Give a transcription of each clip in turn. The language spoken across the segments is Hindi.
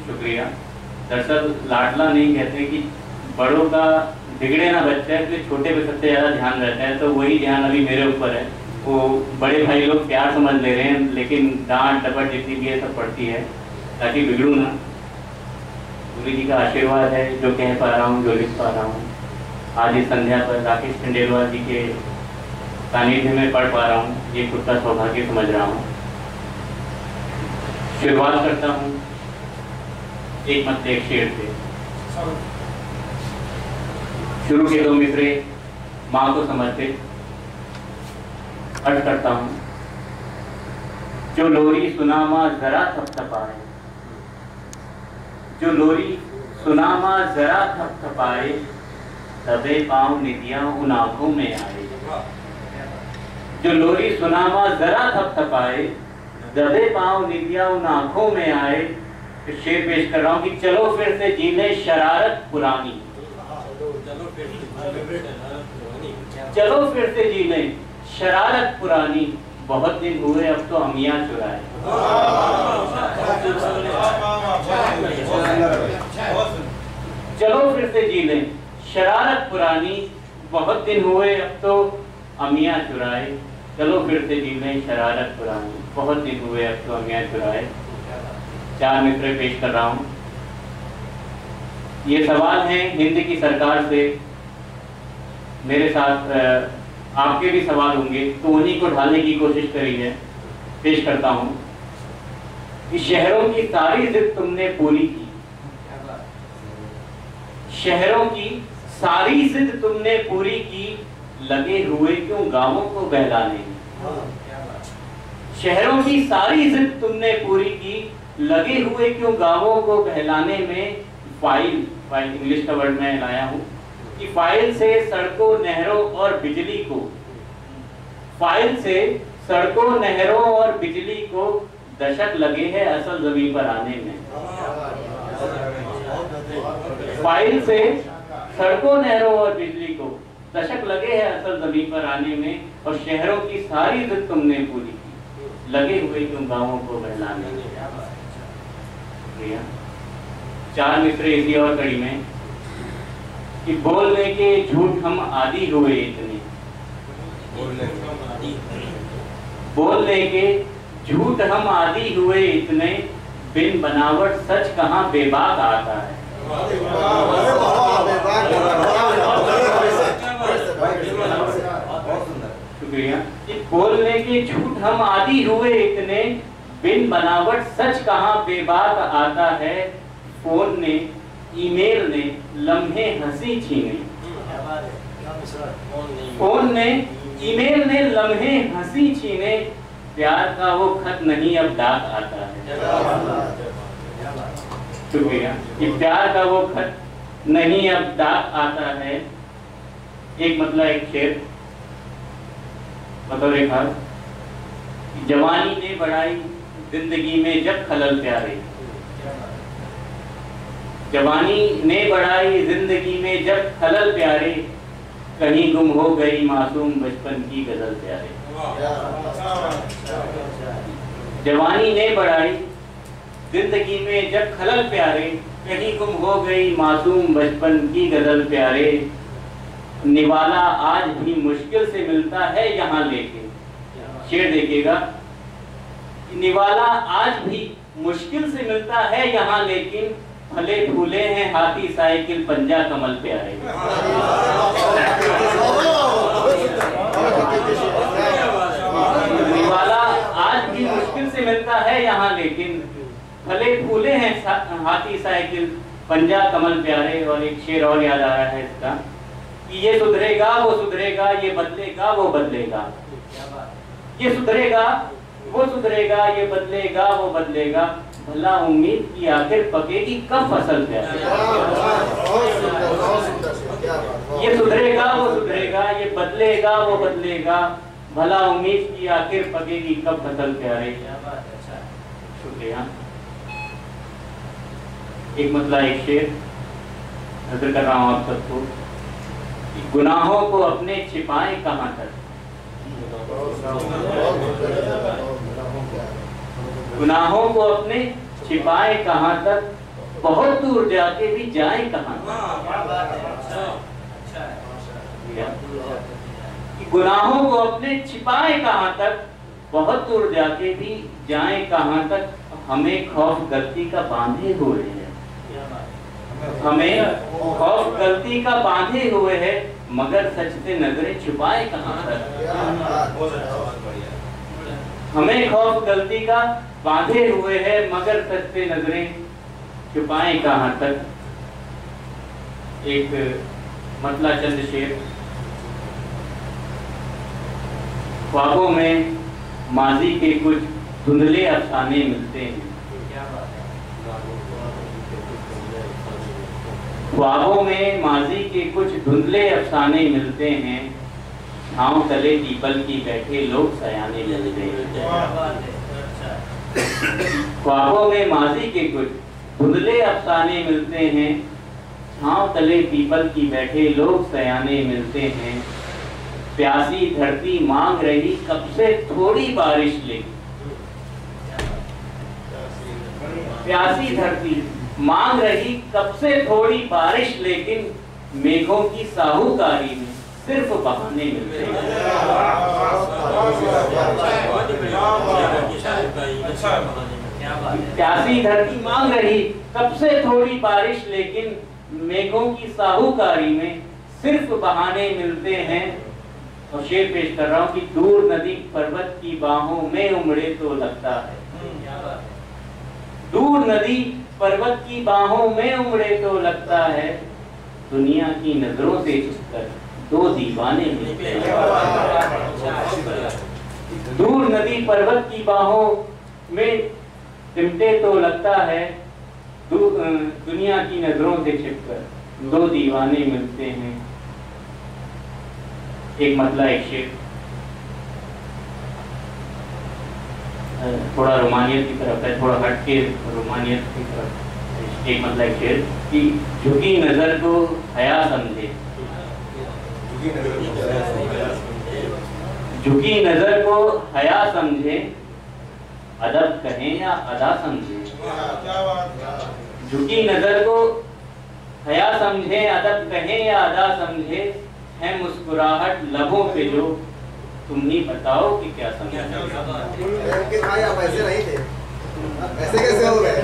शुक्रिया। दरअसल लाडला नहीं कहते कि बड़ों का बिगड़े ना बच्चा है, इसलिए छोटे पे सबसे ज़्यादा ध्यान रहता है। तो वही ध्यान अभी मेरे ऊपर है। वो बड़े भाई लोग प्यार समझ ले रहे हैं, लेकिन डांट डपट जितनी भी है सब पड़ती है, ताकि बिगड़ूँ ना। गुरु जी का आशीर्वाद है, जो कह पा रहा हूँ, जो लिख पा रहा हूँ। आज इस संध्या पर राकेश खंडेलवाल जी के सानिध्य में पढ़ पा रहा हूँ, ये खुद का सौभाग्य समझ रहा हूँ। शुरुआत करता हूँ एक मत एक शेर से। शुरू के दो मिसरे माँ को समझते, अर्ज करता हूँ। जो लोरी सुना माँ जरा थपथपाए, जो लोरी सुना माँ जरा थपथपाए, दबे पाँव निदियाँ उन आंखों में आए। जो लोरी सुना माँ जरा थपथपाए, दबे पाँव निदियाँ उन आंखों में आए। शेर पेश कर रहा हूँ कि चलो फिर से जी ले शरारत पुरानी, चलो फिर से जी ले शरारत पुरानी, बहुत दिन हुए अब तो अमियाँ चुराए। चलो फिर से जी ले शरारत पुरानी, बहुत दिन हुए अब तो अमियाँ चुराए। चलो फिर से जी ले शरारत पुरानी, बहुत दिन हुए अब तो अमियाँ चुराए। चार मिसरे पेश कर रहा हूँ। ये सवाल है हिंद की सरकार से, मेरे साथ आपके भी सवाल होंगे, तो उन्हीं को ढालने की कोशिश करी है। पेश करता हूँ कि शहरों की सारी जिद तुमने पूरी की, शहरों की सारी जिद तुमने पूरी की, लगे हुए क्यों गांवों को बहलाने। शहरों की सारी जिद तुमने पूरी की, लगे हुए क्यों गांवों को बहलाने में। फाइल इंग्लिश का वर्ड मैं लाया हूँ कि फाइल से सड़कों नहरों और बिजली को, फाइल से सड़कों नहरों और बिजली को दशक लगे हैं असल जमीन पर आने में। फाइल से सड़कों नहरों और बिजली को दशक लगे हैं असल जमीन पर आने में, और शहरों की सारी जिद तुमने पूरी की, लगे हुए क्यों गांवों को बहलाने में। चार मिसरे इसी और कड़ी में कि बोलने के झूठ हम आदी हुए इतने, बोलने के झूठ हम आदी हुए इतने, बिन बनावट सच कहाँ बेबाक आता है। शुक्रिया। बोलने के झूठ हम आदी हुए इतने, बिन बनावट सच कहाँ बेबाक आता है। फोन ने ईमेल ने लम्हे हंसी छीने, फोन ने ईमेल ने लम्हे हंसी छीने, प्यार का वो खत नहीं अब डाक आता है। शुक्रिया। कि प्यार का वो खत नहीं अब डाक आता है। एक मतलब एक शेर बतौर खास, जवानी ने बढ़ाई जिंदगी में जब खलल प्यारे, जवानी ने बढ़ाई जिंदगी में जब खलल प्यारे, कहीं गुम हो गई मासूम बचपन की गजल प्यारे। जवानी ने बढ़ाई जिंदगी में जब खलल प्यारे, कहीं गुम हो गई मासूम बचपन की गजल प्यारे। निवाला आज भी मुश्किल से मिलता है यहाँ लेके, शेर देखिएगा। निवाला आज भी मुश्किल से मिलता है यहाँ, लेकिन फले फूले हैं हाथी साइकिल पंजा कमल प्यारे। निवाला आज भी मुश्किल से मिलता है यहाँ, लेकिन फले फूले हैं हाथी साइकिल पंजा कमल प्यारे। और एक शेर और याद आ रहा है इसका कि ये सुधरेगा वो सुधरेगा, ये बदलेगा वो बदलेगा, ये सुधरेगा वो सुधरेगा, ये बदलेगा वो बदलेगा, भला उम्मीद की आखिर पकेगी कब फसल प्यारे। ये सुधरेगा वो सुधरेगा, ये बदलेगा वो बदलेगा, भला उम्मीद की आखिर पकेगी कब फसल प्यारे। शुक्रिया। एक मतलब एक शेर नजर कर रहा हूँ आप सबको। गुनाहों को अपने छिपाएं कहाँ तक, गुनाहों को अपने छिपाएं कहाँ तक, बहुत दूर जाके भी जाए कहाँ। गुनाहों को अपने छिपाए कहाँ तक, बहुत दूर जाके भी जाए कहाँ तक, हमें खौफ गलती का बांधे हुए है, हमें खौफ गलती का बांधे हुए है, मगर सच से नजरें छुपाए कहाँ तक। हमें खौफ गलती का बांधे हुए है, मगर सच से नजरें छुपाए कहाँ तक। एक मतला चंद शेर। ख्वाबों में माजी के कुछ धुंधले अफसाने मिलते हैं, ख्वाबों में माजी के कुछ धुंधले अफसाने मिलते हैं, छांव तले पीपल की बैठे लोग सयाने मिलते हैं। ख्वाबों में माजी के कुछ धुंधले अफसाने मिलते हैं, छांव तले पीपल की बैठे लोग सयाने मिलते हैं। प्यासी धरती मांग रही कब से थोड़ी बारिश लेकिन, प्यासी धरती मांग रही कब से थोड़ी बारिश, लेकिन मेघों की साहूकारी में सिर्फ बहाने मिलते हैं। प्यासी धरती मांग रही कब से थोड़ी बारिश, लेकिन मेघों की साहूकारी में सिर्फ बहाने मिलते हैं। और शेर पेश कर रहा हूँ कि दूर नदी पर्वत की बाहों में उमड़े तो लगता है, दूर नदी पर्वत की बाहों में उमड़े तो लगता है, दुनिया की नजरों से छुपकर दो दीवाने मिलते हैं। दूर नदी पर्वत की बाहों में सिमटे तो लगता है, दुनिया की नजरों से छिपकर दो दीवाने मिलते हैं। एक मतला एक शेर, थोड़ा रोमानियत की तरफ है, थोड़ा हट के रोमानियत की तरफ। एक मतला एक शेर कि झुकी नजर को हया समझे, झुकी नजर को हया समझे, अदब कहें या अदा समझे। झुकी नजर को हया समझे, अदब कहें या अदा समझे, है मुस्कुराहट लबों पे जो तुम ही बताओ कि क्या समझे। भाई आप ऐसे नहीं थे, ऐसे कैसे हो गए?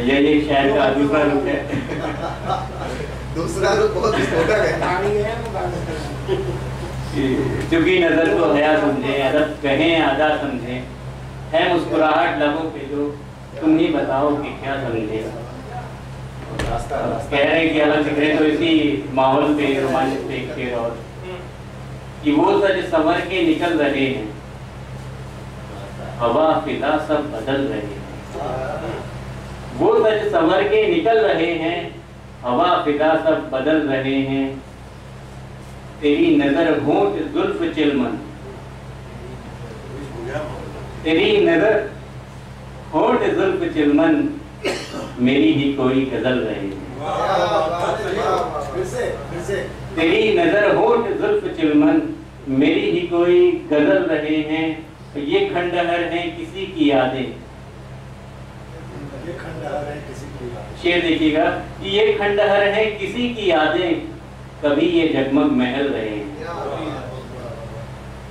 ये शायद का दूसरा रूप है। दूसरा रूप बहुत विस्फोटक है। झुकी नजर को हया समझे, अदब कहें अदा समझे, है मुस्कुराहट लबों पे जो तुम ही बताओ कि क्या समझे। कह रहे हैं कि अलग दिख रहे तो इसी माहौल पे रोमांच पे एक शेर और कि वो सज संवर के निकल रहे हैं, हवा फिजा सब बदल रहे हैं। वो सज संवर के निकल रहे हैं, हवा फिजा सब बदल रहे हैं। तेरी नजर होंठ जुल्फ चिलमन, तेरी नजर होंठ जुल्फ चिलमन, मेरी ही कोई गजल रहे हैं। तेरी नजर होंठ जुल्फ चिलमन, मेरी ही कोई गजल रहे हैं। ये खंडहर है किसी की यादें, शेर देखिएगा कि ये खंडहर है किसी की यादें, कभी ये जगमग महल रहे हैं।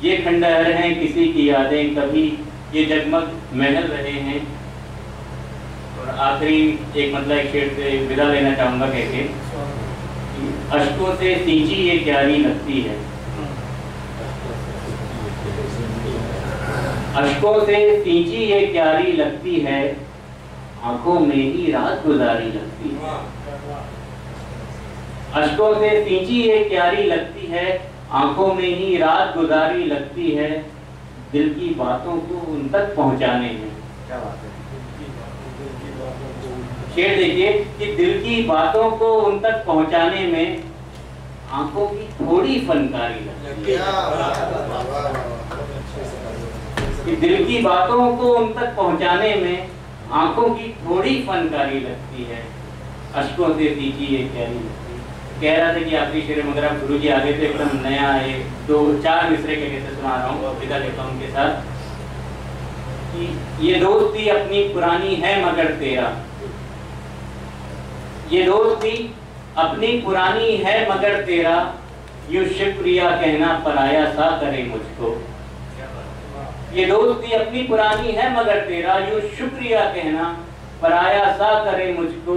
ये खंडहर है किसी की यादें, कभी ये जगमग महल रहे हैं। और आखिरी एक मतलब एक शेर से विदा लेना चाहूंगा कहके, अश्कों से सींची ये क्यारी लगती है, अश्कों से सींची ये क्यारी लगती है, आंखों में ही रात गुजारी लगती है। अश्कों से सींची ये क्यारी लगती है, आंखों में ही रात गुजारी लगती है। दिल की बातों को उन तक पहुंचाने में, क्या बात है, शेर देखिए कि दिल की बातों को उन तक पहुंचाने में आंखों की थोड़ी फनकारी लगती है। कि दिल की बातों को उन तक पहुंचाने में आंखों की थोड़ी फनकारी लगती है, अश्कों से सींची ये क्यारी लगती है। कह रहा था कि आखिरी शेर मगर आप गुरु जी आगे तो एकदम नया है, 2-4 मिसरे के कैसे सुना रहा हूँ, विदा लेता हूँ उनके साथ कि ये दोस्ती अपनी पुरानी है मगर तेरा, ये दोस्ती अपनी पुरानी है मगर तेरा, यूं शुक्रिया कहना पराया सा करे मुझको। ये दोस्ती अपनी पुरानी है मगर तेरा, यूं शुक्रिया कहना पराया सा करे मुझको।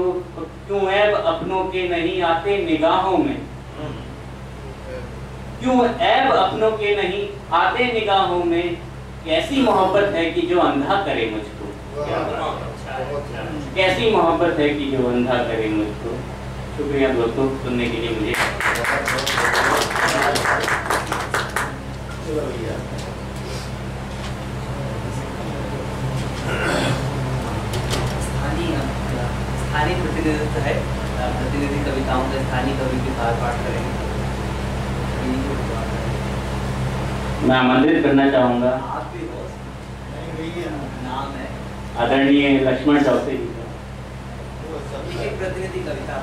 क्यों ऐब अपनों के नहीं आते निगाहों में, क्यों ऐब अपनों के नहीं आते निगाहों में। कैसी मोहब्बत है कि जो अंधा करे मुझको, कैसी मोहब्बत है कि जो अंधा करे मुझको। शुक्रिया दोस्तों सुनने के लिए मुझे। स्थानीय प्रतिनिधित्व है, प्रतिनिधि कविताओं का स्थानीय कवि के साथ पाठ करेंगे। मैं आमंत्रित करना चाहूँगा आप भी हो, नाम है आदरणीय लक्ष्मण चौधरी जी का। एक प्रतिनिधि कविता